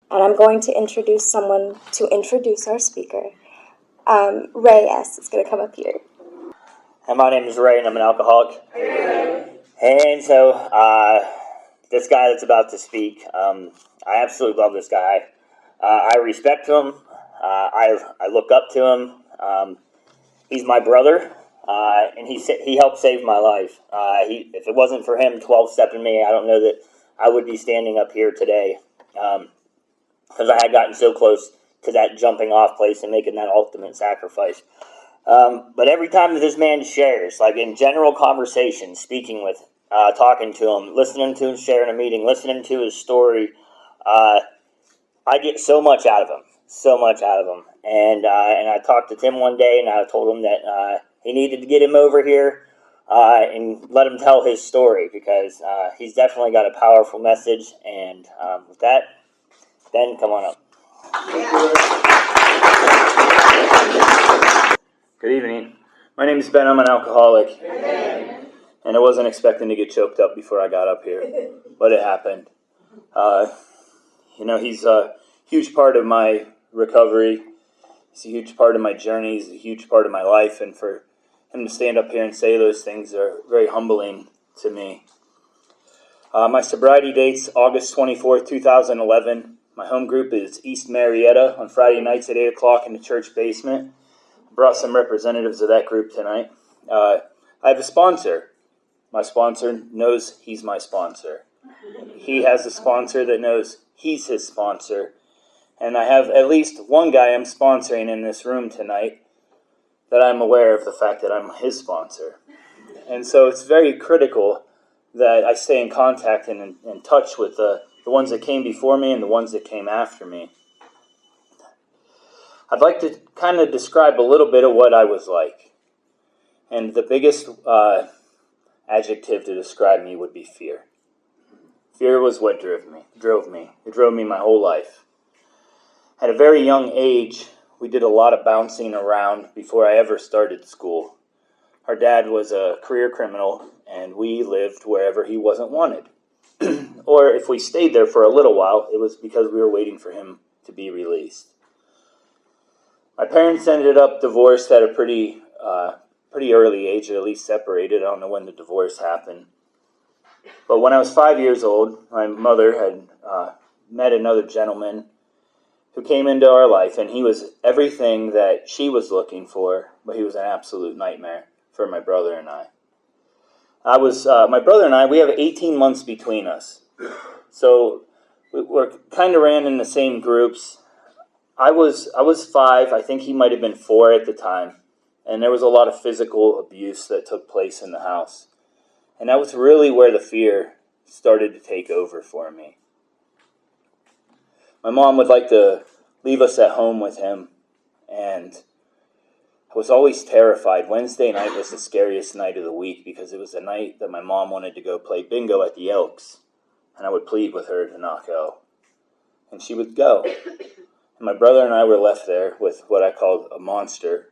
And I'm going to introduce someone to introduce our speaker. Ray S. is going to come up here. Hi, my name is Ray, and I'm an alcoholic. And so, this guy that's about to speak, I absolutely love this guy. I respect him. I look up to him. He's my brother, and he helped save my life. If it wasn't for him 12-stepping me, I don't know that I would be standing up here today. Because I had gotten so close to that jumping off place and making that ultimate sacrifice. But every time that this man shares, like in general conversation, speaking with, talking to him, listening to him share in a meeting, listening to his story, I get so much out of him, And I talked to Tim one day, and I told him that he needed to get him over here and let him tell his story, because he's definitely got a powerful message. And with that, Ben, come on up. Good evening. My name is Ben. I'm an alcoholic. And I wasn't expecting to get choked up before I got up here, but it happened. He's a huge part of my recovery. He's a huge part of my journey. He's a huge part of my life. And for him to stand up here and say those things are very humbling to me. My sobriety date's August 24th, 2011. My home group is East Marietta on Friday nights at 8 o'clock in the church basement. Brought some representatives of that group tonight. I have a sponsor. My sponsor knows he's my sponsor. He has a sponsor that knows he's his sponsor. And I have at least one guy I'm sponsoring in this room tonight that I'm aware of the fact that I'm his sponsor. And so it's very critical that I stay in contact and in touch with the ones that came before me and the ones that came after me. I'd like to kind of describe a little bit of what I was like. And the biggest adjective to describe me would be fear. Fear was what drove me. It drove me my whole life. At a very young age, we did a lot of bouncing around before I ever started school. Our dad was a career criminal, and we lived wherever he wasn't wanted. Or if we stayed there for a little while, it was because we were waiting for him to be released. My parents ended up divorced at a pretty early age, or at least separated. I don't know when the divorce happened. But when I was 5 years old, my mother had met another gentleman who came into our life, and he was everything that she was looking for, but he was an absolute nightmare for my brother and I. My brother and I, we have 18 months between us. So we're kind of ran in the same groups. I was 5. I think he might have been 4 at the time. And there was a lot of physical abuse that took place in the house. And that was really where the fear started to take over for me. My mom would like to leave us at home with him. And I was always terrified. Wednesday night was the scariest night of the week because it was the night that my mom wanted to go play bingo at the Elks. And I would plead with her to not go. And she would go. And my brother and I were left there with what I called a monster.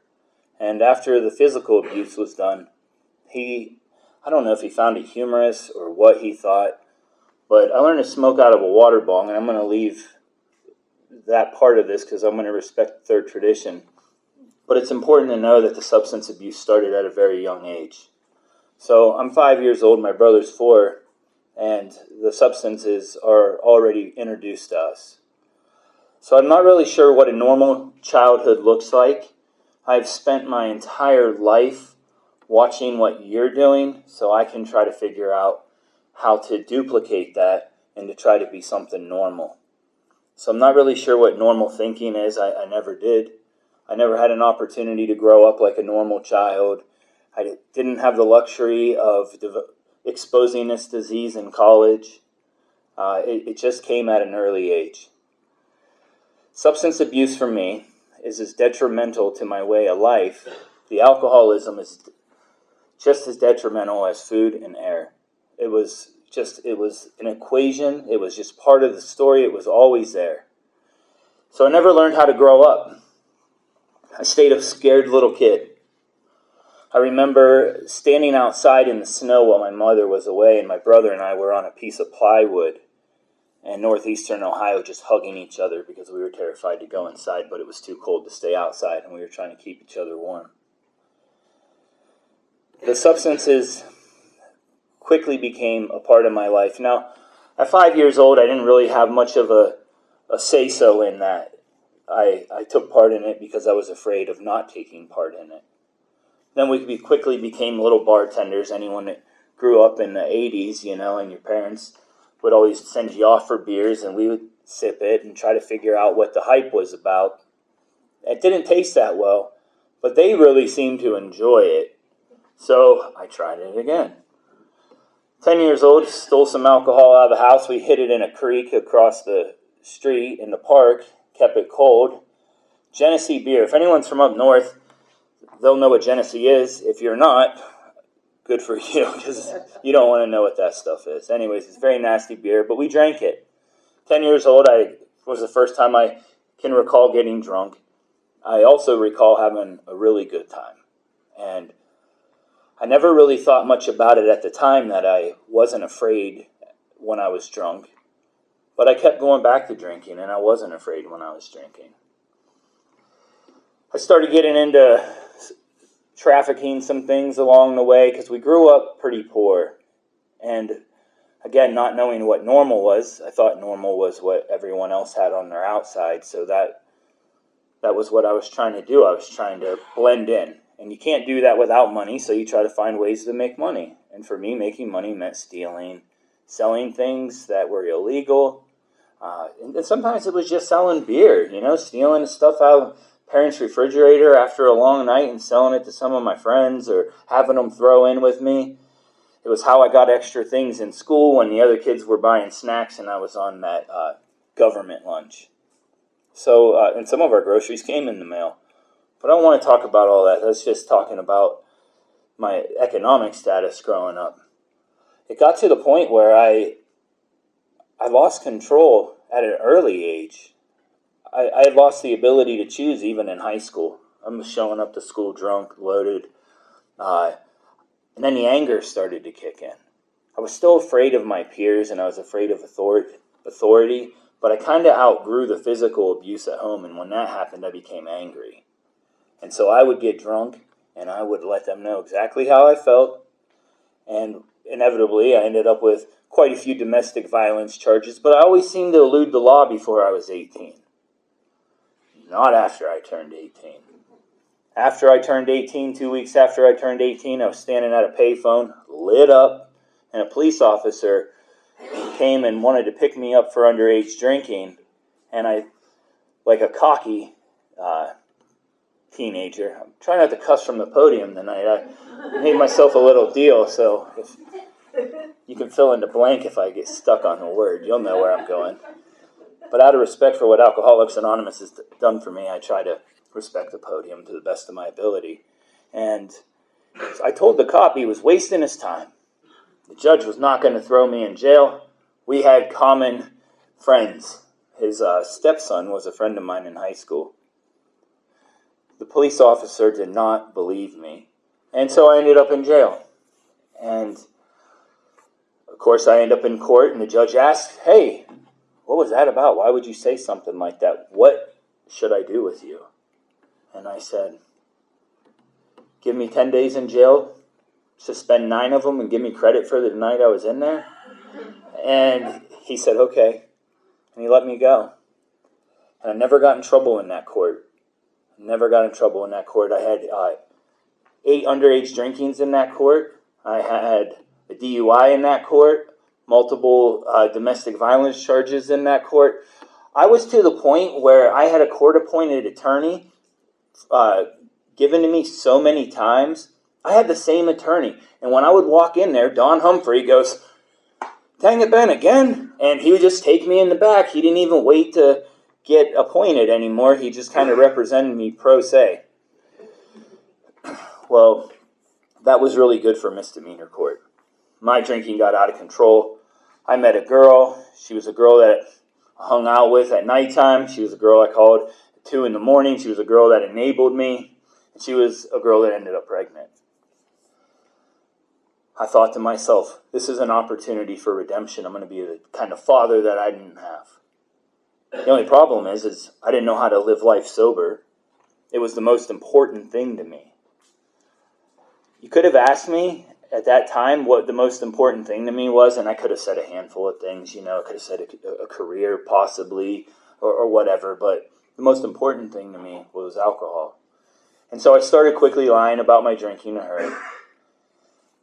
And after the physical abuse was done, I don't know if he found it humorous or what he thought, but I learned to smoke out of a water bong, and I'm going to leave that part of this because I'm going to respect the third tradition. But it's important to know that the substance abuse started at a very young age. So I'm 5 years old, my brother's 4, and the substances are already introduced to us. So I'm not really sure what a normal childhood looks like. I've spent my entire life watching what you're doing so I can try to figure out how to duplicate that and to try to be something normal. So I'm not really sure what normal thinking is. I never did. I never had an opportunity to grow up like a normal child. I didn't have the luxury of exposing this disease in college. It just came at an early age. Substance abuse for me is as detrimental to my way of life. The alcoholism is just as detrimental as food and air. It was an equation. It was just part of the story. It was always there. So I never learned how to grow up. I stayed a scared little kid. I remember standing outside in the snow while my mother was away, and my brother and I were on a piece of plywood. and northeastern Ohio just hugging each other because we were terrified to go inside, but it was too cold to stay outside, and we were trying to keep each other warm. The substances quickly became a part of my life. Now, at 5 years old, I didn't really have much of a say-so in that. I took part in it because I was afraid of not taking part in it. Then we quickly became little bartenders. Anyone that grew up in the 80s, and your parents would always send you off for beers, and we would sip it and try to figure out what the hype was about. It didn't taste that well, but they really seemed to enjoy it. So I tried it again. 10 years old, stole some alcohol out of the house. We hid it in a creek across the street in the park, kept it cold. Genesee beer. If anyone's from up north, they'll know what Genesee is. If you're not, good for you, because you don't want to know what that stuff is. Anyways, it's very nasty beer, but we drank it. 10 years old, I was the first time I can recall getting drunk. I also recall having a really good time. And I never really thought much about it at the time that I wasn't afraid when I was drunk. But I kept going back to drinking, and I wasn't afraid when I was drinking. I started getting into trafficking some things along the way because we grew up pretty poor. And again, not knowing what normal was, I thought normal was what everyone else had on their outside. So that was what I was trying to do. I was trying to blend in. And you can't do that without money, so you try to find ways to make money. And for me, making money meant stealing, selling things that were illegal. And sometimes it was just selling beer, stealing stuff out of parents' refrigerator after a long night and selling it to some of my friends or having them throw in with me. It was how I got extra things in school when the other kids were buying snacks and I was on that government lunch. So, and some of our groceries came in the mail. But I don't want to talk about all that. That's just talking about my economic status growing up. It got to the point where I lost control at an early age. I had lost the ability to choose even in high school. I'm showing up to school drunk, loaded. And then the anger started to kick in. I was still afraid of my peers and I was afraid of authority, but I kind of outgrew the physical abuse at home. And when that happened, I became angry. And so I would get drunk and I would let them know exactly how I felt. And inevitably, I ended up with quite a few domestic violence charges, but I always seemed to elude the law before I was 18. Not after I turned 18. After I turned 18, 2 weeks after I turned 18, I was standing at a payphone, lit up, and a police officer came and wanted to pick me up for underage drinking. And I, like a cocky teenager, I'm trying not to cuss from the podium tonight. I made myself a little deal, so if you can fill in the blank if I get stuck on a word. You'll know where I'm going. But out of respect for what Alcoholics Anonymous has done for me, I try to respect the podium to the best of my ability. And I told the cop he was wasting his time. The judge was not going to throw me in jail. We had common friends. His stepson was a friend of mine in high school. The police officer did not believe me. And so I ended up in jail. And of course I end up in court and the judge asked, "Hey, what was that about? Why would you say something like that? What should I do with you?" And I said, "Give me 10 days in jail, suspend 9 of them, and give me credit for the night I was in there." And he said, "Okay." And he let me go. And I never got in trouble in that court. I had 8 underage drinkings in that court. I had a DUI in that court. Multiple domestic violence charges in that court. I was to the point where I had a court-appointed attorney given to me so many times. I had the same attorney. And when I would walk in there, Don Humphrey goes, "Dang it, Ben, again?" And he would just take me in the back. He didn't even wait to get appointed anymore. He just kind of represented me pro se. Well, that was really good for misdemeanor court. My drinking got out of control. I met a girl. She was a girl that I hung out with at nighttime. She was a girl I called at 2 in the morning. She was a girl that enabled me. And she was a girl that ended up pregnant. I thought to myself, this is an opportunity for redemption. I'm going to be the kind of father that I didn't have. The only problem is I didn't know how to live life sober. It was the most important thing to me. You could have asked me at that time what the most important thing to me was, and I could have said a handful of things. I could have said a career possibly or whatever, but the most important thing to me was alcohol. And so I started quickly lying about my drinking to her.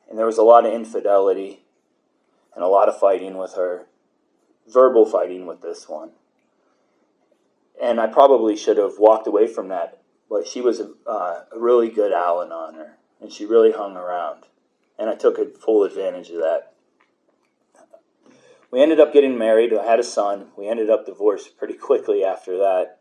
And there was a lot of infidelity and a lot of fighting with her, verbal fighting with this one. And I probably should have walked away from that, but she was a really good Al-Anon, and she really hung around. And I took full advantage of that. We ended up getting married. I had a son. We ended up divorced pretty quickly after that.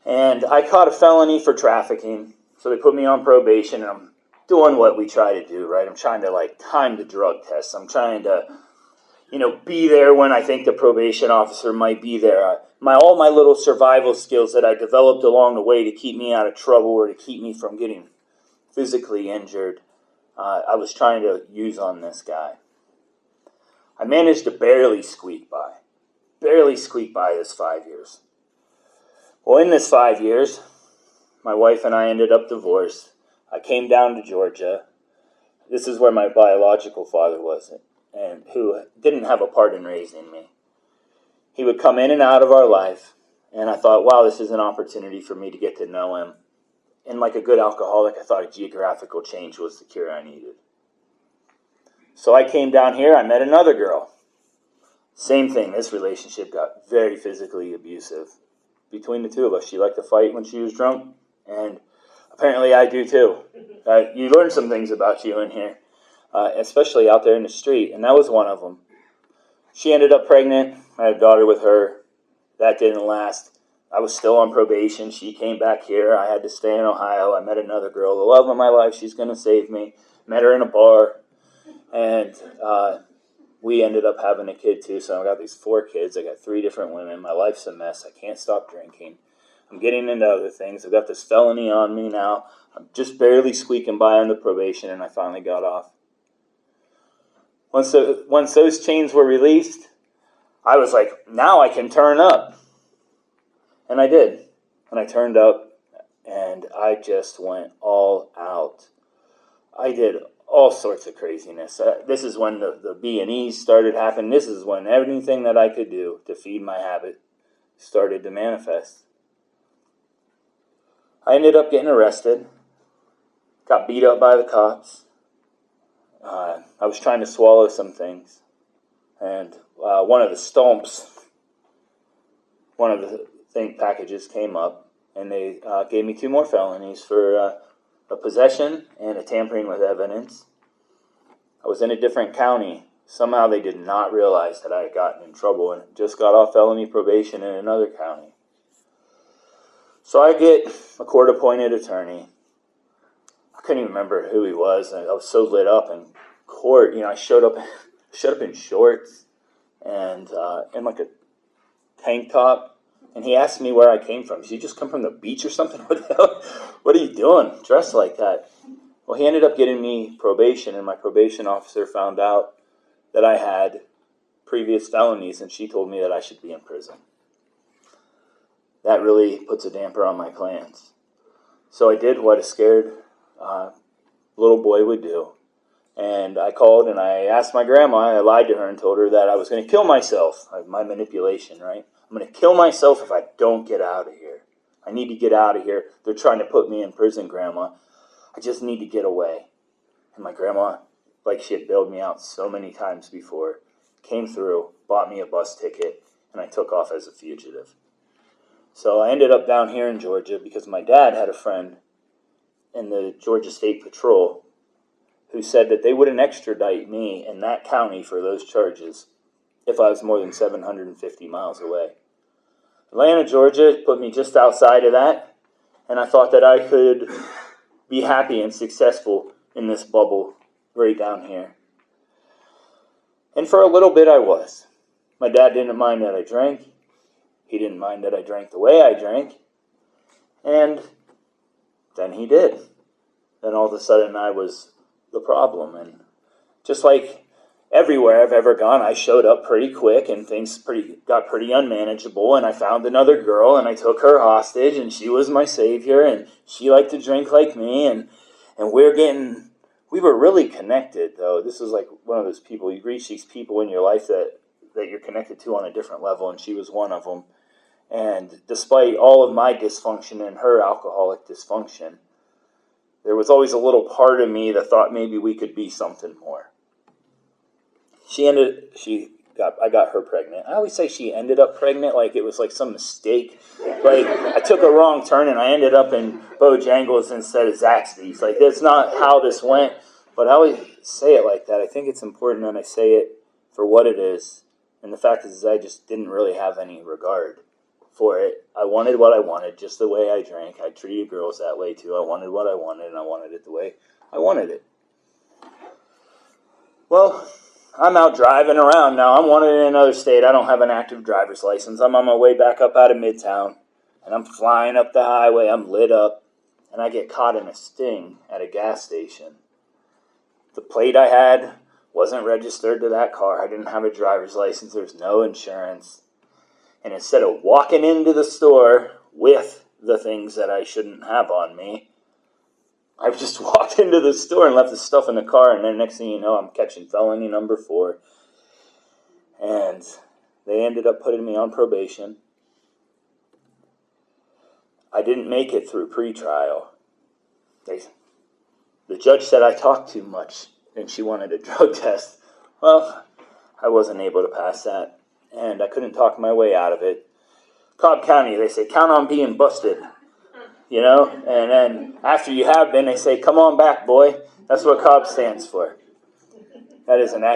And I caught a felony for trafficking, so they put me on probation, and I'm doing what we try to do, right? I'm trying to time the drug test. I'm trying to, be there when I think the probation officer might be there. All my little survival skills that I developed along the way to keep me out of trouble or to keep me from getting physically injured, I was trying to use on this guy. I managed to barely squeak by this 5 years. Well, in this 5 years, my wife and I ended up divorced. I came down to Georgia. This is where my biological father was, and who didn't have a part in raising me. He would come in and out of our life, and I thought, wow, this is an opportunity for me to get to know him. And like a good alcoholic, I thought a geographical change was the cure I needed. So I came down here, I met another girl. Same thing, this relationship got very physically abusive. Between the two of us, she liked to fight when she was drunk, and apparently I do too. You learn some things about you in here, especially out there in the street, and that was one of them. She ended up pregnant. I had a daughter with her. That didn't last. I was still on probation. She came back here. I had to stay in Ohio. I met another girl, the love of my life. She's going to save me. Met her in a bar, and we ended up having a kid too. So I got these 4 kids. I got 3 different women. My life's a mess. I can't stop drinking. I'm getting into other things. I've got this felony on me now. I'm just barely squeaking by on the probation, and I finally got off. Once those chains were released, I was like, now I can turn up. And I did. And I turned up, and I just went all out. I did all sorts of craziness. This is when the B&Es started happening. This is when everything that I could do to feed my habit started to manifest. I ended up getting arrested, got beat up by the cops. I was trying to swallow some things, and one of the stomps, one of the packages came up, and they gave me 2 more felonies for a possession and a tampering with evidence. I was in a different county. Somehow they did not realize that I had gotten in trouble and just got off felony probation in another county. So I get a court-appointed attorney. I couldn't even remember who he was. I was so lit up in court. I showed up in shorts and like a tank top. And he asked me where I came from. Did you just come from the beach or something? What the hell? What are you doing dressed like that? Well, he ended up getting me probation, and my probation officer found out that I had previous felonies, and she told me that I should be in prison. That really puts a damper on my plans. So I did what a scared little boy would do. And I called and I asked my grandma, I lied to her and told her that I was going to kill myself. My manipulation, right? I'm going to kill myself if I don't get out of here. I need to get out of here. They're trying to put me in prison, Grandma. I just need to get away. And my grandma, like she had bailed me out so many times before, came through, bought me a bus ticket, and I took off as a fugitive. So I ended up down here in Georgia because my dad had a friend in the Georgia State Patrol who said that they wouldn't extradite me in that county for those charges if I was more than 750 miles away. Atlanta, Georgia put me just outside of that, and I thought that I could be happy and successful in this bubble right down here. And for a little bit I was. My dad didn't mind that I drank. He didn't mind that I drank the way I drank. And then he did. Then all of a sudden I was the problem. And just like everywhere I've ever gone, I showed up pretty quick, and things got pretty unmanageable, and I found another girl, and I took her hostage, and she was my savior, and she liked to drink like me, and we were really connected, though. This was like one of those people, you reach these people in your life that you're connected to on a different level, and she was one of them. And despite all of my dysfunction and her alcoholic dysfunction, there was always a little part of me that thought maybe we could be something more. I got her pregnant. I always say she ended up pregnant like it was like some mistake. Like I took a wrong turn and I ended up in Bojangles instead of Zaxby's. Like that's not how this went. But I always say it like that. I think it's important that I say it for what it is. And the fact is I just didn't really have any regard for it. I wanted what I wanted, just the way I drank. I treated girls that way too. I wanted what I wanted, and I wanted it the way I wanted it. Well, I'm out driving around now. I'm wanted in another state. I don't have an active driver's license. I'm on my way back up out of Midtown, and I'm flying up the highway. I'm lit up, and I get caught in a sting at a gas station. The plate I had wasn't registered to that car. I didn't have a driver's license. There's no insurance. And instead of walking into the store with the things that I shouldn't have on me, I've just walked into the store and left the stuff in the car, and then next thing you know, I'm catching felony number 4. And they ended up putting me on probation. I didn't make it through pretrial. The judge said I talked too much, and she wanted a drug test. Well, I wasn't able to pass that, and I couldn't talk my way out of it. Cobb County, they say, count on being busted. You know, and then after you have been, they say, come on back, boy. That's what Cobb stands for. That is that's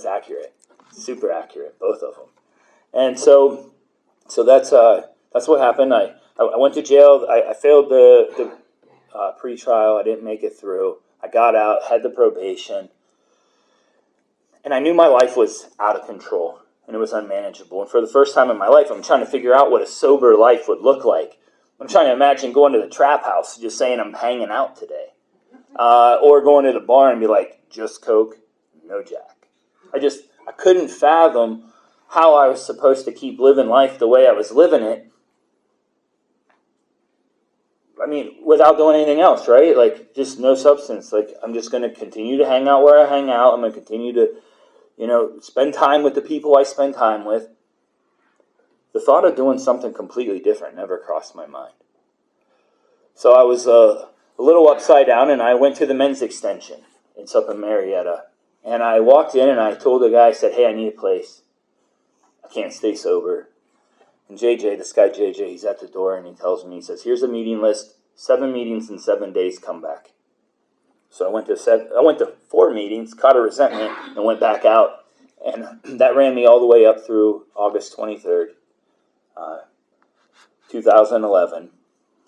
accurate. Super accurate, both of them. And so that's what happened. I went to jail. I failed the pre-trial. I didn't make it through. I got out, had the probation. And I knew my life was out of control. And it was unmanageable. And for the first time in my life, I'm trying to figure out what a sober life would look like. I'm trying to imagine going to the trap house, just saying I'm hanging out today. Or going to the bar and be like, just Coke, no Jack. I couldn't fathom how I was supposed to keep living life the way I was living it. I mean, without doing anything else, right? Like, just no substance. Like, I'm just going to continue to hang out where I hang out. I'm going to continue to spend time with the people I spend time with. The thought of doing something completely different never crossed my mind. So I was a little upside down, and I went to the men's extension. It's up in Marietta. And I walked in, and I told the guy, I said, hey, I need a place. I can't stay sober. And this guy JJ, he's at the door, and he tells me, he says, here's a meeting list, 7 meetings in 7 days, come back. So I went to 4 meetings, caught a resentment, and went back out. And that ran me all the way up through August 23rd, 2011,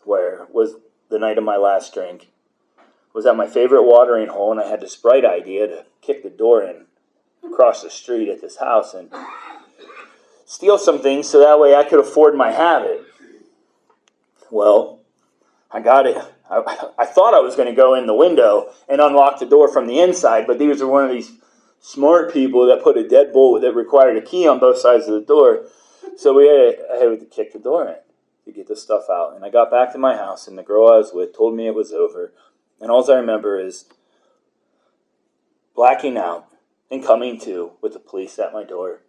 where was the night of my last drink. Was at my favorite watering hole, and I had this bright idea to kick the door in across the street at this house and steal some things so that way I could afford my habit. Well, I got it. I thought I was going to go in the window and unlock the door from the inside, but these are one of these smart people that put a deadbolt that required a key on both sides of the door. So I had to kick the door in to get the stuff out. And I got back to my house, and the girl I was with told me it was over. And all I remember is blacking out and coming to with the police at my door,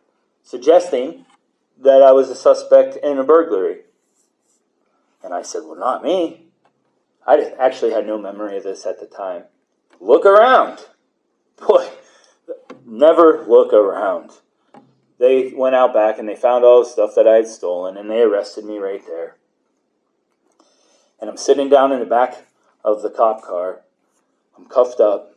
suggesting that I was a suspect in a burglary. And I said, well, not me. I actually had no memory of this at the time. Look around. Boy, never look around. They went out back and they found all the stuff that I had stolen, and they arrested me right there. And I'm sitting down in the back of the cop car. I'm cuffed up,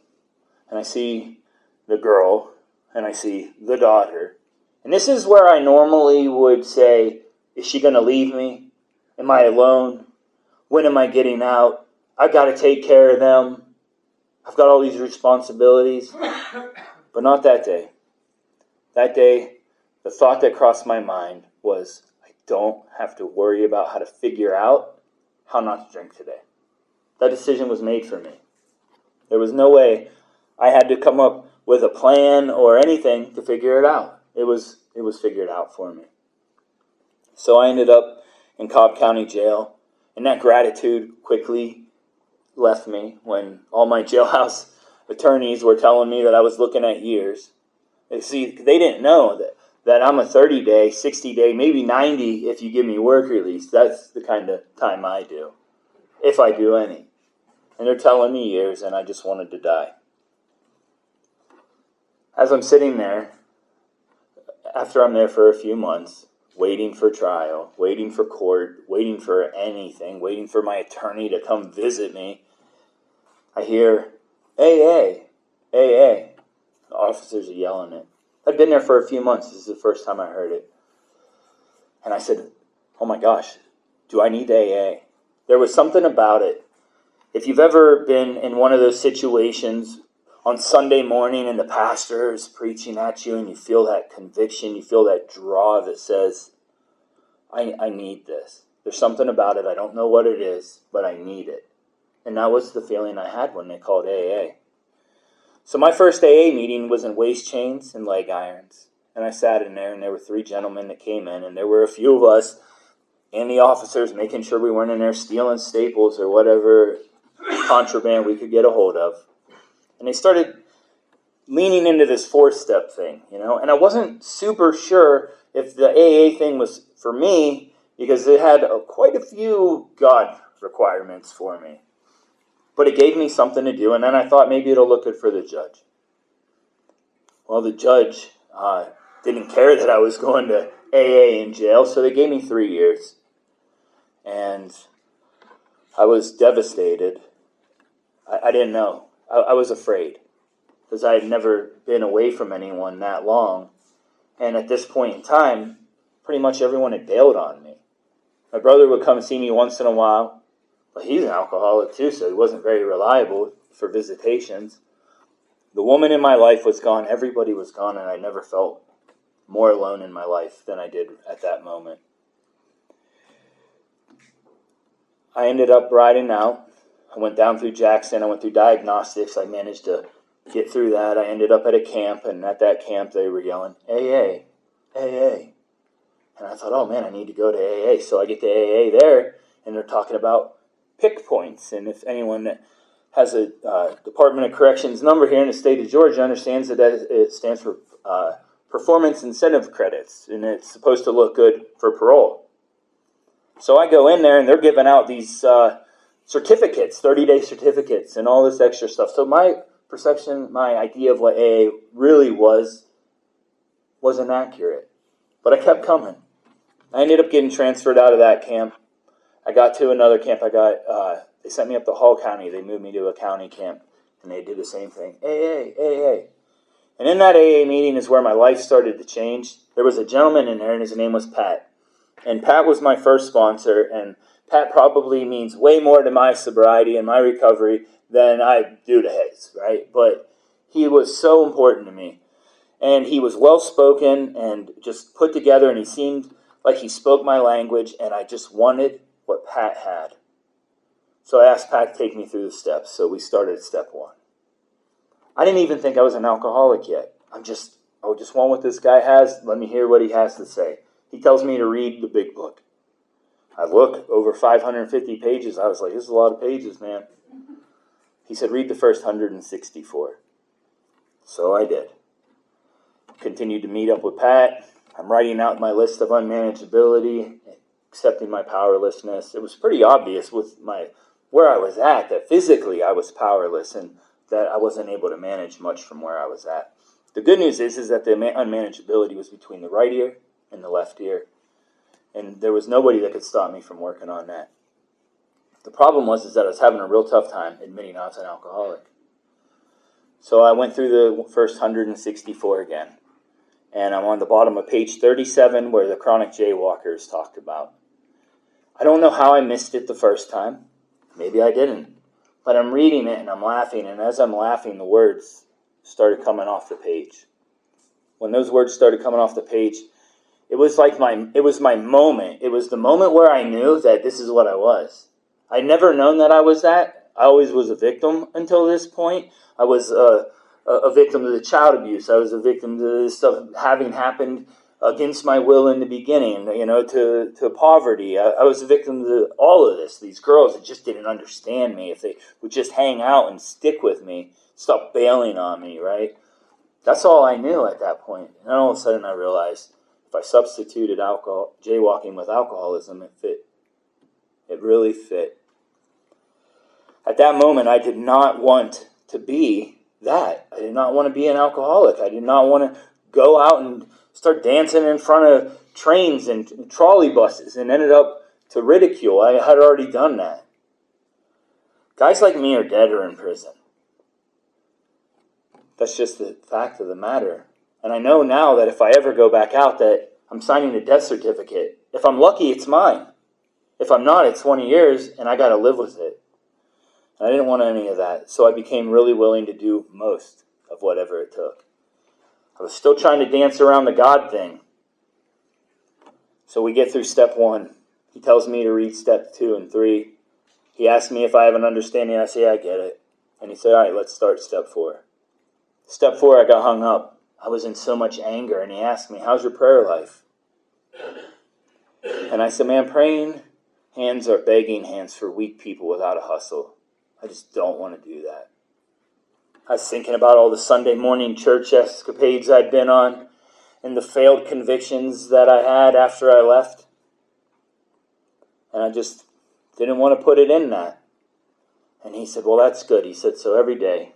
and I see the girl, and I see the daughter. And this is where I normally would say, is she going to leave me? Am I alone? When am I getting out? I've got to take care of them. I've got all these responsibilities. But not that day. That day, the thought that crossed my mind was, I don't have to worry about how to figure out how not to drink today. That decision was made for me. There was no way I had to come up with a plan or anything to figure it out. It was figured out for me. So I ended up in Cobb County Jail, and that gratitude quickly left me when all my jailhouse attorneys were telling me that I was looking at years. You see, they didn't know that I'm a 30-day, 60-day, maybe 90 if you give me work release. That's the kind of time I do, if I do any. And they're telling me years, and I just wanted to die. As I'm sitting there, after I'm there for a few months, waiting for trial, waiting for court, waiting for anything, waiting for my attorney to come visit me, I hear, AA, AA. The officers are yelling it. I'd been there for a few months. This is the first time I heard it. And I said, oh my gosh, do I need AA? There was something about it. If you've ever been in one of those situations on Sunday morning and the pastor is preaching at you and you feel that conviction, you feel that draw that says, I need this. There's something about it. I don't know what it is, but I need it. And that was the feeling I had when they called AA. So my first AA meeting was in waist chains and leg irons. And I sat in there, and there were 3 gentlemen that came in, and there were a few of us and the officers making sure we weren't in there stealing staples or whatever contraband we could get a hold of. And they started leaning into this 4-step thing, and I wasn't super sure if the AA thing was for me because it had quite a few God requirements for me. But it gave me something to do, and then I thought maybe it'll look good for the judge. Well, the judge didn't care that I was going to AA in jail, so they gave me 3 years. And I was devastated. I didn't know. I was afraid because I had never been away from anyone that long. And at this point in time, pretty much everyone had bailed on me. My brother would come see me once in a while. But he's an alcoholic too, so he wasn't very reliable for visitations. The woman in my life was gone. Everybody was gone, and I never felt more alone in my life than I did at that moment. I ended up riding out. I went down through Jackson. I went through diagnostics. I managed to get through that. I ended up at a camp, and at that camp they were yelling, AA, AA. And I thought, oh man, I need to go to AA. So I get to AA there, and they're talking about pick points. And if anyone that has a Department of Corrections number here in the state of Georgia understands that it stands for performance incentive credits, and it's supposed to look good for parole. So I go in there, and they're giving out these certificates, 30-day certificates, and all this extra stuff. So my perception, my idea of what AA really wasn't accurate. But I kept coming. I ended up getting transferred out of that camp. I got to another camp. They sent me up to Hall County. They moved me to a county camp, and they did the same thing. AA, AA. And in that AA meeting is where my life started to change. There was a gentleman in there, and his name was Pat. And Pat was my first sponsor, and Pat probably means way more to my sobriety and my recovery than I do to his, right? But he was so important to me. And he was well-spoken and just put together, and he seemed like he spoke my language, and I just wanted what Pat had. So I asked Pat to take me through the steps. So we started at step 1. I didn't even think I was an alcoholic yet. I just want what this guy has. Let me hear what he has to say. He tells me to read the big book. I look, over 550 pages. I was like, this is a lot of pages, man. He said, read the first 164. So I did. Continued to meet up with Pat. I'm writing out my list of unmanageability, accepting my powerlessness. It was pretty obvious with where I was at that physically I was powerless and that I wasn't able to manage much from where I was at. The good news is that the unmanageability was between the right ear and the left ear, and there was nobody that could stop me from working on that. The problem was that I was having a real tough time admitting I was an alcoholic. So I went through the first 164 again, and I'm on the bottom of page 37 where the chronic jaywalker is talked about. I don't know how I missed it the first time. Maybe I didn't. But I'm reading it and I'm laughing, and as I'm laughing, the words started coming off the page. When those words started coming off the page, it was my moment. It was the moment where I knew that this is what I was. I'd never known that I was that I always was a victim until this point. I was a victim to the child abuse. I was a victim to this stuff having happened against my will in the beginning, to poverty. I was a victim to all of this. These girls that just didn't understand me. If they would just hang out and stick with me, stop bailing on me, right? That's all I knew at that point. And then all of a sudden I realized if I substituted jaywalking with alcoholism, it fit. It really fit. At that moment, I did not want to be that. I did not want to be an alcoholic. I did not want to go out and start dancing in front of trains and trolley buses and ended up to ridicule. I had already done that. Guys like me are dead or in prison. That's just the fact of the matter. And I know now that if I ever go back out that I'm signing a death certificate. If I'm lucky, it's mine. If I'm not, it's 20 years and I got to live with it. And I didn't want any of that. So I became really willing to do most of whatever it took. I was still trying to dance around the God thing. So we get through step 1. He tells me to read step 2 and 3. He asked me if I have an understanding. I say, yeah, I get it. And he said, all right, let's start step 4. Step 4, I got hung up. I was in so much anger. And he asked me, how's your prayer life? And I said, man, praying hands are begging hands for weak people without a hustle. I just don't want to do that. I was thinking about all the Sunday morning church escapades I'd been on and the failed convictions that I had after I left. And I just didn't want to put it in that. And he said, well, that's good. He said, so every day,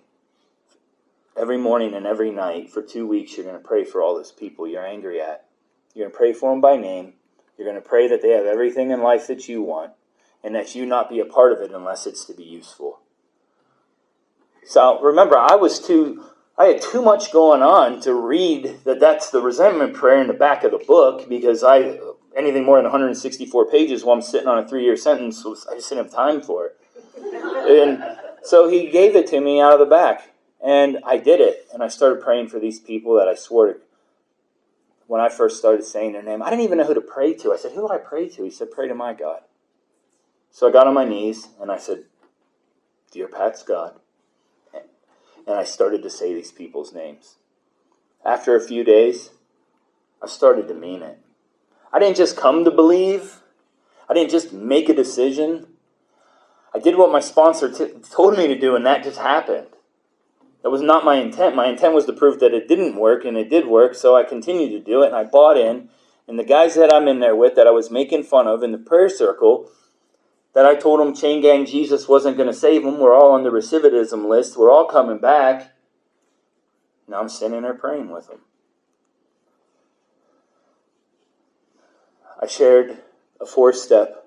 every morning and every night for 2 weeks, you're going to pray for all those people you're angry at. You're going to pray for them by name. You're going to pray that they have everything in life that you want and that you not be a part of it unless it's to be useful. So remember, I had too much going on to read that's the resentment prayer in the back of the book, because anything more than 164 pages while I'm sitting on a 3-year sentence, I just didn't have time for it. And so he gave it to me out of the back, and I did it. And I started praying for these people that I swore to. When I first started saying their name, I didn't even know who to pray to. I said, who do I pray to? He said, pray to my God. So I got on my knees, and I said, dear Pat's God. And I started to say these people's names. After a few days, I started to mean it. I didn't just come to believe. I didn't just make a decision. I did what my sponsor told me to do, and that just happened. That was not my intent. My intent was to prove that it didn't work, and it did work, so I continued to do it, and I bought in. And the guys that I'm in there with, that I was making fun of in the prayer circle, that I told them Chain Gang Jesus wasn't going to save them, we're all on the recidivism list, we're all coming back. Now I'm sitting there praying with them. I shared a 4-step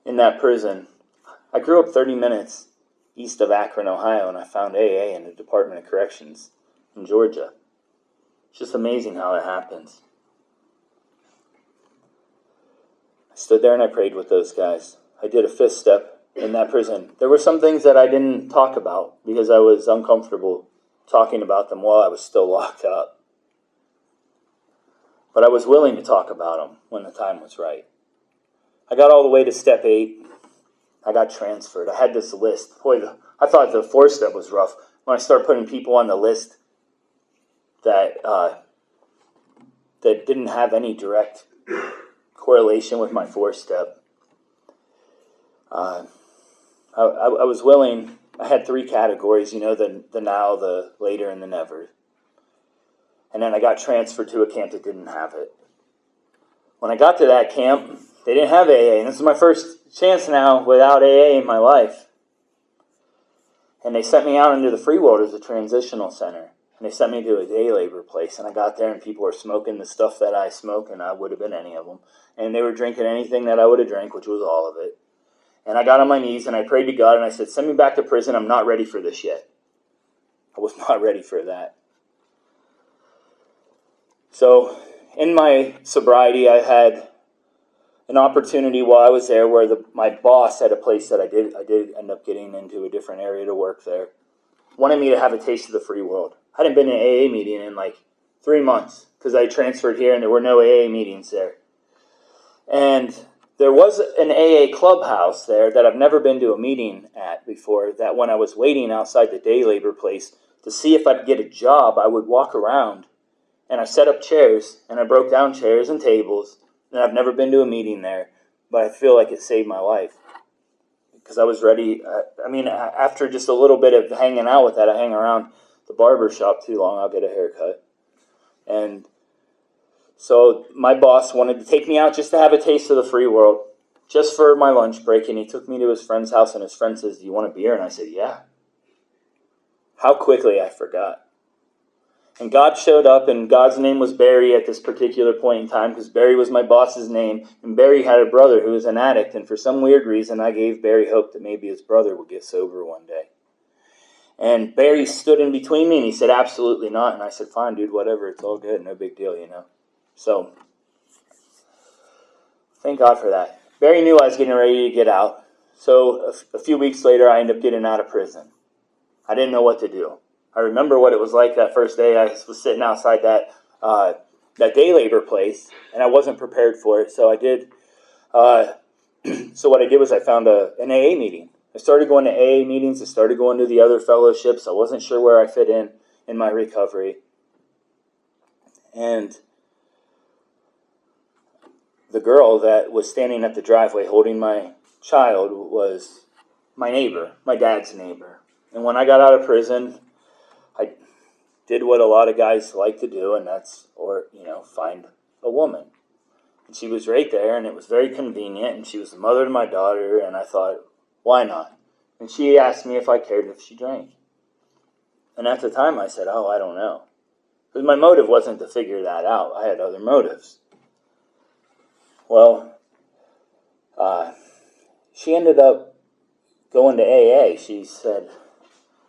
in that prison. I grew up 30 minutes east of Akron, Ohio, and I found AA in the Department of Corrections in Georgia. It's just amazing how it happens. I stood there and I prayed with those guys. I did a 5th step in that prison. There were some things that I didn't talk about because I was uncomfortable talking about them while I was still locked up. But I was willing to talk about them when the time was right. I got all the way to step 8. I got transferred. I had this list. Boy, I thought the 4th step was rough. When I started putting people on the list that didn't have any direct correlation with my 4th step, I was willing. I had 3 categories, the now, the later, and the never. And then I got transferred to a camp that didn't have it. When I got to that camp, they didn't have AA, and this is my first chance now without AA in my life. And they sent me out into the free world as a transitional center. And they sent me to a day labor place, and I got there and people were smoking the stuff that I smoke, and I would have been any of them. And they were drinking anything that I would have drank, which was all of it. And I got on my knees and I prayed to God and I said, send me back to prison. I'm not ready for this yet. I was not ready for that. So in my sobriety, I had an opportunity while I was there where my boss had a place that I did end up getting into a different area to work there. Wanted me to have a taste of the free world. I hadn't been in an AA meeting in like 3 months because I transferred here and there were no AA meetings there. And there was an AA clubhouse there that I've never been to a meeting at before, that when I was waiting outside the day labor place to see if I'd get a job, I would walk around and I set up chairs and I broke down chairs and tables, and I've never been to a meeting there, but I feel like it saved my life because I was ready. After just a little bit of hanging out with that, I hang around the barber shop too long, I'll get a haircut. And so my boss wanted to take me out just to have a taste of the free world, just for my lunch break, and he took me to his friend's house, and his friend says, "Do you want a beer?" And I said, "Yeah." How quickly I forgot. And God showed up, and God's name was Barry at this particular point in time, because Barry was my boss's name, and Barry had a brother who was an addict, and for some weird reason, I gave Barry hope that maybe his brother would get sober one day. And Barry stood in between me, and he said, "Absolutely not." And I said, "Fine, dude, whatever, it's all good, no big deal, you know." So, thank God for that. Barry knew I was getting ready to get out, so a few weeks later, I ended up getting out of prison. I didn't know what to do. I remember what it was like that first day. I was sitting outside that day labor place, and I wasn't prepared for it. So I did. So what I did was I found an AA meeting. I started going to AA meetings. I started going to the other fellowships. I wasn't sure where I fit in my recovery. And the girl that was standing at the driveway holding my child was my neighbor, my dad's neighbor. And when I got out of prison, I did what a lot of guys like to do, and that's, find a woman. And she was right there, and it was very convenient, and she was the mother to my daughter, and I thought, why not? And she asked me if I cared if she drank. And at the time I said, I don't know. Because my motive wasn't to figure that out. I had other motives. Well, she ended up going to AA. She said,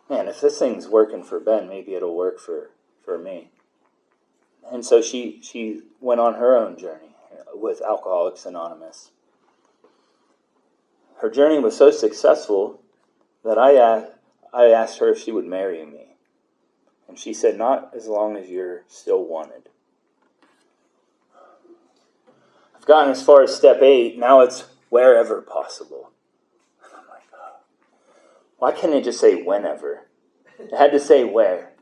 "Man, if this thing's working for Ben, maybe it'll work for me." And so she went on her own journey with Alcoholics Anonymous. Her journey was so successful that I asked her if she would marry me. And she said, "Not as long as you're still wanted." I've gotten as far as step 8. Now it's wherever possible. And I'm like, why can't it just say whenever? It had to say where,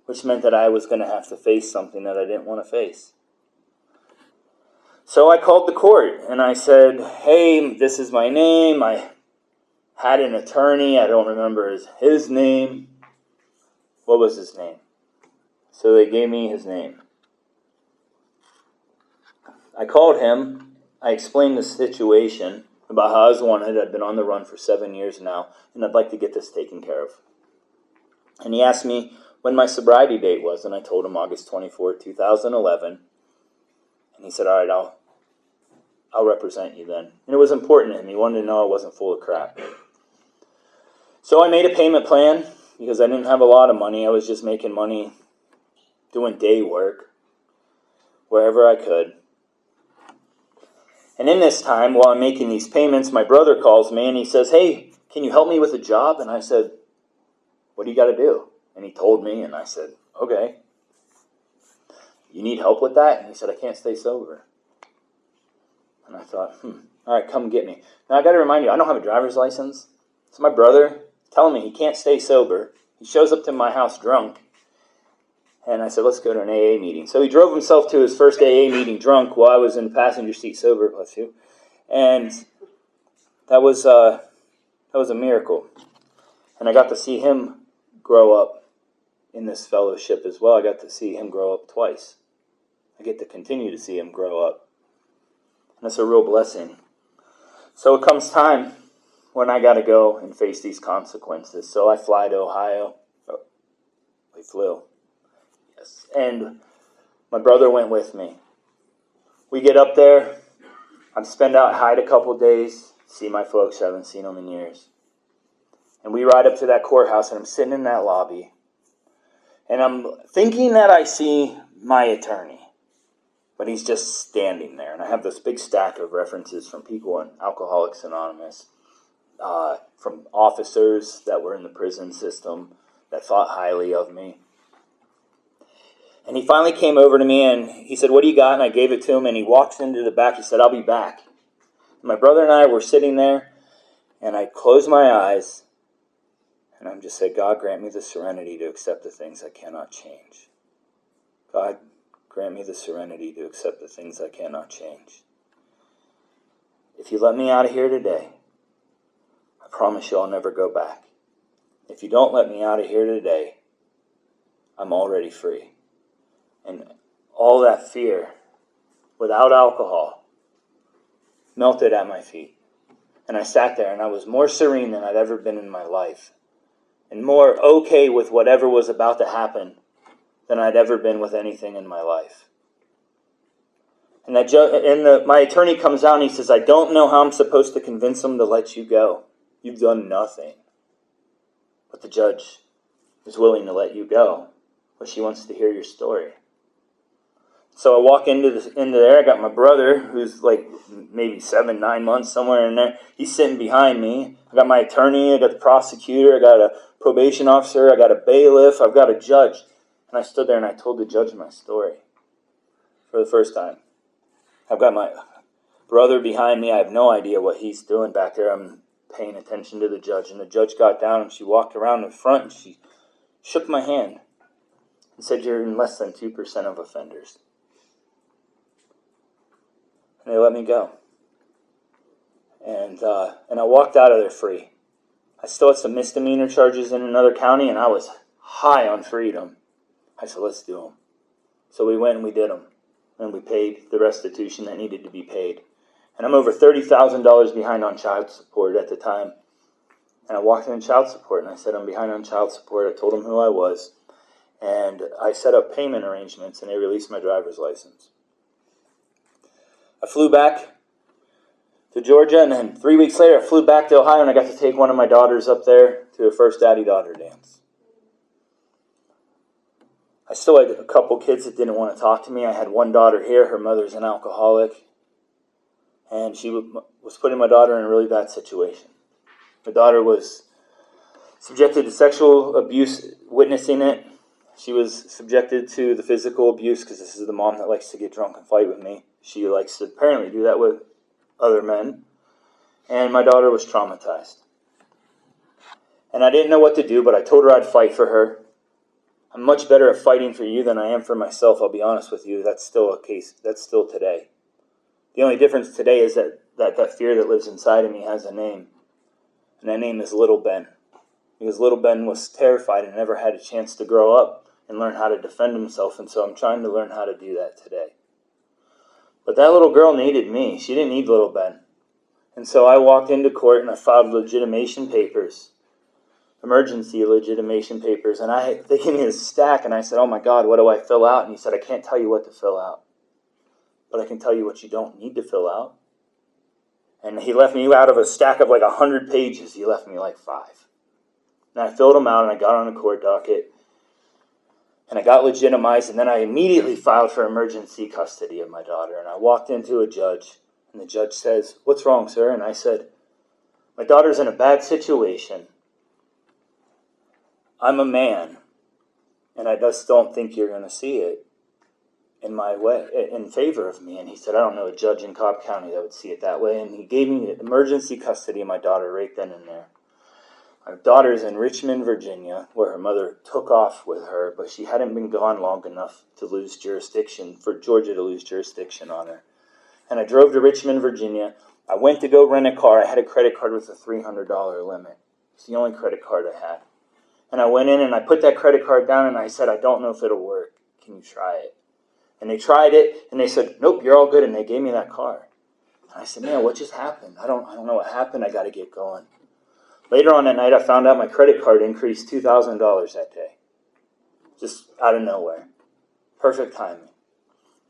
which meant that I was going to have to face something that I didn't want to face. So I called the court and I said, "Hey, this is my name. I had an attorney. I don't remember his name." What was his name? So they gave me his name. I called him. I explained the situation about how I was wanted. I'd been on the run for 7 years now, and I'd like to get this taken care of. And he asked me when my sobriety date was, and I told him August 24, 2011. And he said, "All right, I'll represent you then." And it was important to him. He wanted to know I wasn't full of crap. So I made a payment plan because I didn't have a lot of money. I was just making money doing day work wherever I could. And in this time, while I'm making these payments, my brother calls me and he says, "Hey, can you help me with a job?" And I said, "What do you got to do?" And he told me, and I said, "Okay." "You need help with that?" And he said, "I can't stay sober." And I thought, all right, come get me. Now I got to remind you, I don't have a driver's license. So my brother telling me he can't stay sober. He shows up to my house drunk. And I said, "Let's go to an AA meeting." So he drove himself to his first AA meeting drunk while I was in the passenger seat sober, bless you. And that was a miracle. And I got to see him grow up in this fellowship as well. I got to see him grow up twice. I get to continue to see him grow up. And that's a real blessing. So it comes time when I got to go and face these consequences. So I fly to Ohio. Oh, we flew. Yes. And my brother went with me. We get up there. I'm spend out hide a couple days. See my folks. I haven't seen them in years. And we ride up to that courthouse, and I'm sitting in that lobby. And I'm thinking that I see my attorney. But he's just standing there. And I have this big stack of references from people in Alcoholics Anonymous, from officers that were in the prison system that thought highly of me. And he finally came over to me and he said, "What do you got?" And I gave it to him, and he walks into the back. He said, "I'll be back." My brother and I were sitting there, and I closed my eyes, and I'm just saying, God, grant me the serenity to accept the things I cannot change. God, grant me the serenity to accept the things I cannot change. If you let me out of here today, I promise you I'll never go back. If you don't let me out of here today, I'm already free. And all that fear, without alcohol, melted at my feet. And I sat there and I was more serene than I'd ever been in my life. And more okay with whatever was about to happen than I'd ever been with anything in my life. And my attorney comes out and he says, I don't know how I'm supposed to convince him to let you go. You've done nothing. But the judge is willing to let you go. But she wants to hear your story. So I walk into there. I got my brother, who's like maybe 7, 9 months, somewhere in there. He's sitting behind me. I got my attorney. I got the prosecutor. I got a probation officer. I got a bailiff. I've got a judge. And I stood there and I told the judge my story for the first time. I've got my brother behind me. I have no idea what he's doing back there. I'm paying attention to the judge. And the judge got down and she walked around in front and she shook my hand and said, you're in less than 2% of offenders. And they let me go. And I walked out of there free. I still had some misdemeanor charges in another county, and I was high on freedom. I said, let's do them. So we went and we did them. And we paid the restitution that needed to be paid. And I'm over $30,000 behind on child support at the time. And I walked in child support, and I said, I'm behind on child support. I told them who I was. And I set up payment arrangements, and they released my driver's license. I flew back to Georgia, and then 3 weeks later, I flew back to Ohio, and I got to take one of my daughters up there to her first daddy-daughter dance. I still had a couple kids that didn't want to talk to me. I had one daughter here. Her mother's an alcoholic, and she was putting my daughter in a really bad situation. My daughter was subjected to sexual abuse, witnessing it. She was subjected to the physical abuse, because this is the mom that likes to get drunk and fight with me. She likes to apparently do that with other men. And my daughter was traumatized. And I didn't know what to do, but I told her I'd fight for her. I'm much better at fighting for you than I am for myself, I'll be honest with you. That's still a case. That's still today. The only difference today is that fear that lives inside of me has a name. And that name is Little Ben. Because Little Ben was terrified and never had a chance to grow up and learn how to defend himself. And so I'm trying to learn how to do that today. But that little girl needed me. She didn't need Little Ben. And so I walked into court and I filed legitimation papers. Emergency legitimation papers. And they gave me this stack and I said, oh my God, what do I fill out? And he said, I can't tell you what to fill out. But I can tell you what you don't need to fill out. And he left me out of a stack of like 100 pages. He left me like 5. And I filled them out and I got on a court docket. And I got legitimized, and then I immediately filed for emergency custody of my daughter. And I walked into a judge, and the judge says, what's wrong, sir? And I said, my daughter's in a bad situation. I'm a man, and I just don't think you're going to see it in favor of me. And he said, I don't know a judge in Cobb County that would see it that way. And he gave me emergency custody of my daughter right then and there. My daughter's in Richmond, Virginia, where her mother took off with her, but she hadn't been gone long enough to lose jurisdiction, for Georgia to lose jurisdiction on her. And I drove to Richmond, Virginia. I went to go rent a car. I had a credit card with a $300 limit. It's the only credit card I had. And I went in and I put that credit card down and I said, I don't know if it'll work. Can you try it? And they tried it and they said, nope, you're all good. And they gave me that car. And I said, man, what just happened? I don't know what happened. I got to get going. Later on that night, I found out my credit card increased $2,000 that day. Just out of nowhere. Perfect timing.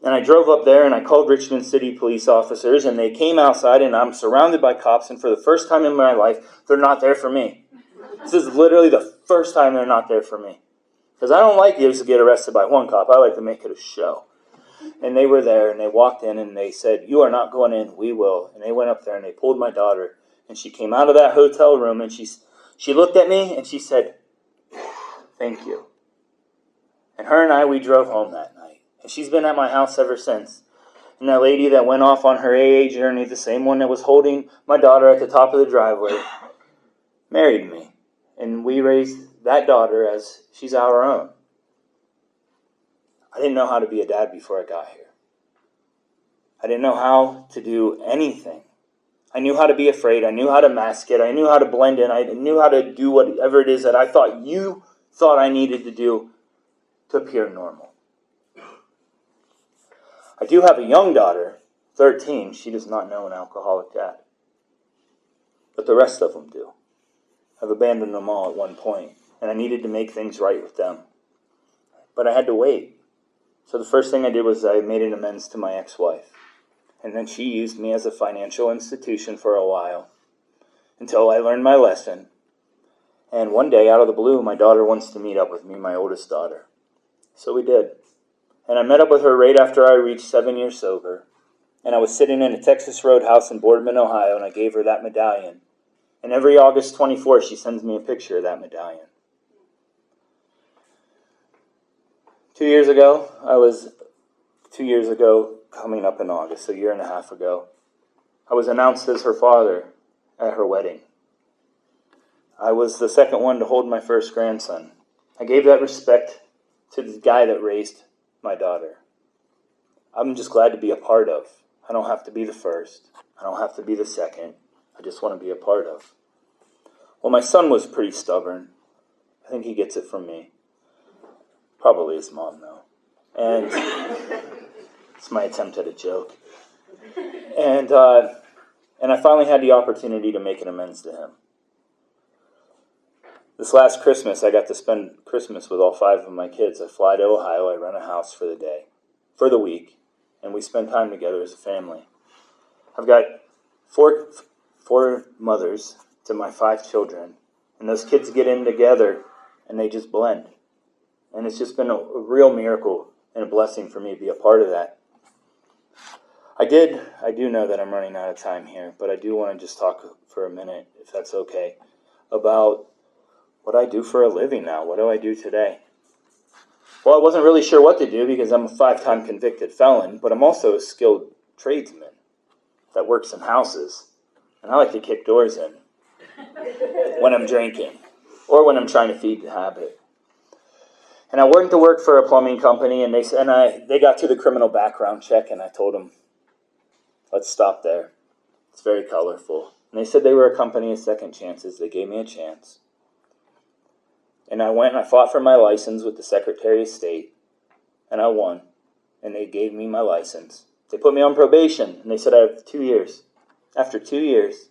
And I drove up there and I called Richmond City police officers and they came outside and I'm surrounded by cops and for the first time in my life, they're not there for me. This is literally the first time they're not there for me. Because I don't like to get arrested by one cop. I like to make it a show. And they were there and they walked in and they said, you are not going in, we will. And they went up there and they pulled my daughter. And she came out of that hotel room and she looked at me and she said, thank you. And her and I, we drove home that night. And she's been at my house ever since. And that lady that went off on her AA journey, the same one that was holding my daughter at the top of the driveway, married me. And we raised that daughter as she's our own. I didn't know how to be a dad before I got here. I didn't know how to do anything. I knew how to be afraid. I knew how to mask it. I knew how to blend in. I knew how to do whatever it is that I thought you thought I needed to do to appear normal. I do have a young daughter, 13. She does not know an alcoholic dad. But the rest of them do. I've abandoned them all at one point, and I needed to make things right with them. But I had to wait. So the first thing I did was I made an amends to my ex-wife. And then she used me as a financial institution for a while, until I learned my lesson. And one day, out of the blue, my daughter wants to meet up with me, my oldest daughter. So we did. And I met up with her right after I reached 7 years sober. And I was sitting in a Texas Roadhouse in Boardman, Ohio, and I gave her that medallion. And every August 24th, she sends me a picture of that medallion. 2 years ago, coming up in August, a year and a half ago, I was announced as her father at her wedding. I was the second one to hold my first grandson. I gave that respect to the guy that raised my daughter. I'm just glad to be a part of. I don't have to be the first. I don't have to be the second. I just want to be a part of. Well, my son was pretty stubborn. I think he gets it from me. Probably his mom, though. And it's my attempt at a joke. And I finally had the opportunity to make an amends to him. This last Christmas, I got to spend Christmas with all 5 of my kids. I fly to Ohio, I rent a house for the week, and we spend time together as a family. I've got four mothers to my 5 children, and those kids get in together, and they just blend. And it's just been a real miracle and a blessing for me to be a part of that. I do know that I'm running out of time here, but I do want to just talk for a minute, if that's okay, about what I do for a living now. What do I do today? Well, I wasn't really sure what to do because I'm a 5-time convicted felon, but I'm also a skilled tradesman that works in houses. And I like to kick doors in when I'm drinking or when I'm trying to feed the habit. And I went to work for a plumbing company, and they got to the criminal background check, and I told them, let's stop there. It's very colorful. And they said they were a company of second chances. They gave me a chance. And I went and I fought for my license with the Secretary of State, and I won. And they gave me my license. They put me on probation, and they said I have 2 years. After 2 years,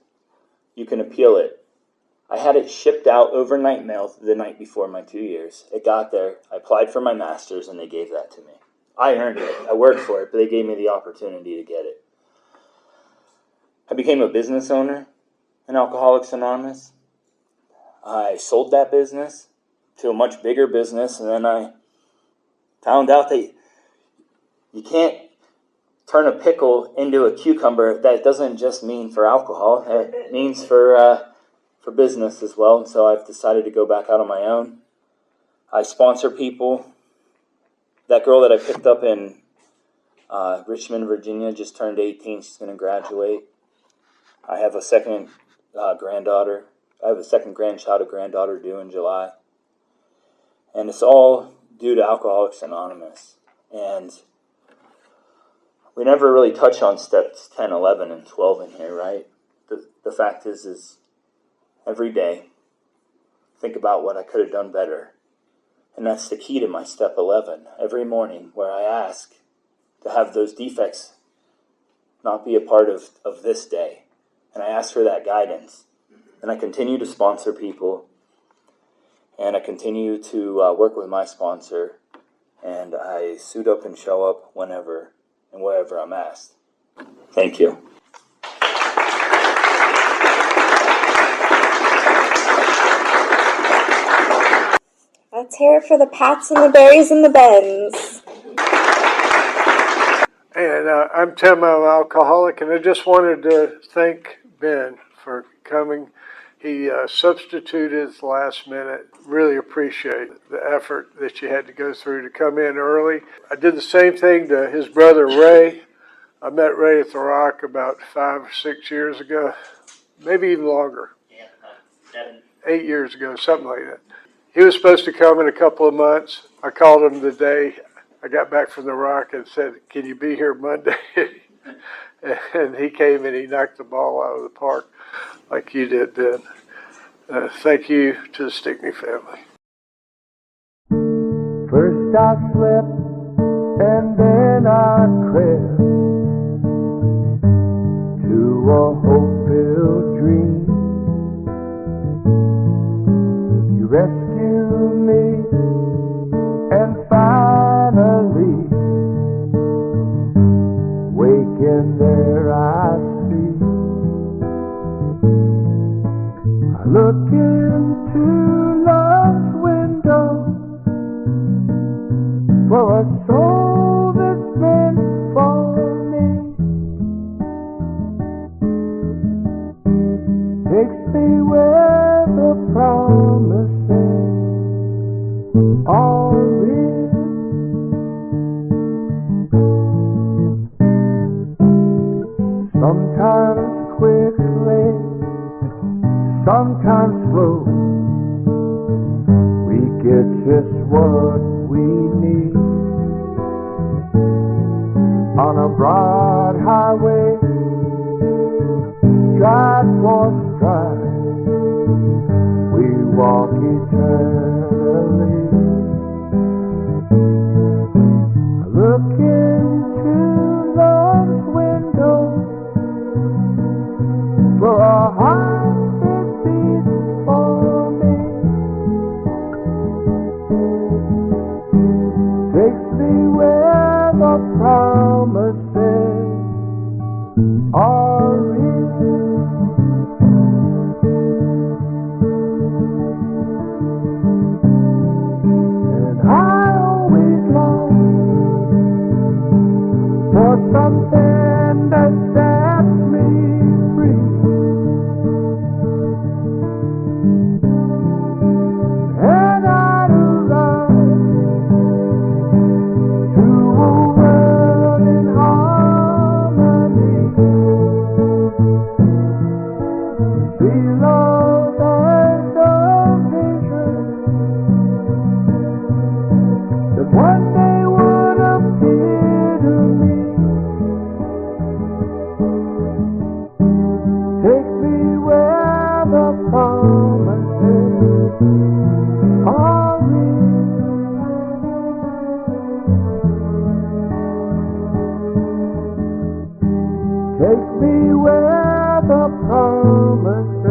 you can appeal it. I had it shipped out overnight mail the night before my 2 years. It got there. I applied for my master's, and they gave that to me. I earned it. I worked for it, but they gave me the opportunity to get it. I became a business owner in Alcoholics Anonymous. I sold that business to a much bigger business, and then I found out that you can't turn a pickle into a cucumber. That doesn't just mean for alcohol. It means for business as well, and so I've decided to go back out on my own. I sponsor people. That girl that I picked up in Richmond, Virginia, just turned 18. She's going to graduate. I have a second granddaughter. I have a second grandchild, a granddaughter due in July. And it's all due to Alcoholics Anonymous. And we never really touch on steps 10, 11, and 12 in here, right? The fact is every day, think about what I could have done better. And that's the key to my step 11. Every morning where I ask to have those defects not be a part of this day. And I ask for that guidance. And I continue to sponsor people. And I continue to work with my sponsor. And I suit up and show up whenever and wherever I'm asked. Thank you. Let's hear it for the Pats and the Berries and the Bens. And I'm Tim, I'm an alcoholic, and I just wanted to thank Ben for coming. He substituted last minute. Really appreciate the effort that you had to go through to come in early. I did the same thing to his brother Ray. I met Ray at the Rock about 5 or 6 years ago, maybe even longer. Yeah, 7. 8 years ago, something like that. He was supposed to come in a couple of months. I called him the day I got back from the Rock and said, "Can you be here Monday?" And he came and he knocked the ball out of the park like you did, Ben. Thank you to the Stickney family. First I slept and then I crept to a hope-filled dream. You rescued me and finally waking there I see. I look into love's window for a soul that's meant for me. Takes me where the promises are real. Sometimes quickly, sometimes slow, we get just what we need. On a broad highway, stride for stride, we walk eternally. I look into love's window for a heart that beats for me. Takes me where the promises are real. And I always long for something that sets me free. And I'd run to a world in harmony. See love as a vision that one day would appear to me. Take me where the promises are real. Take me where the promises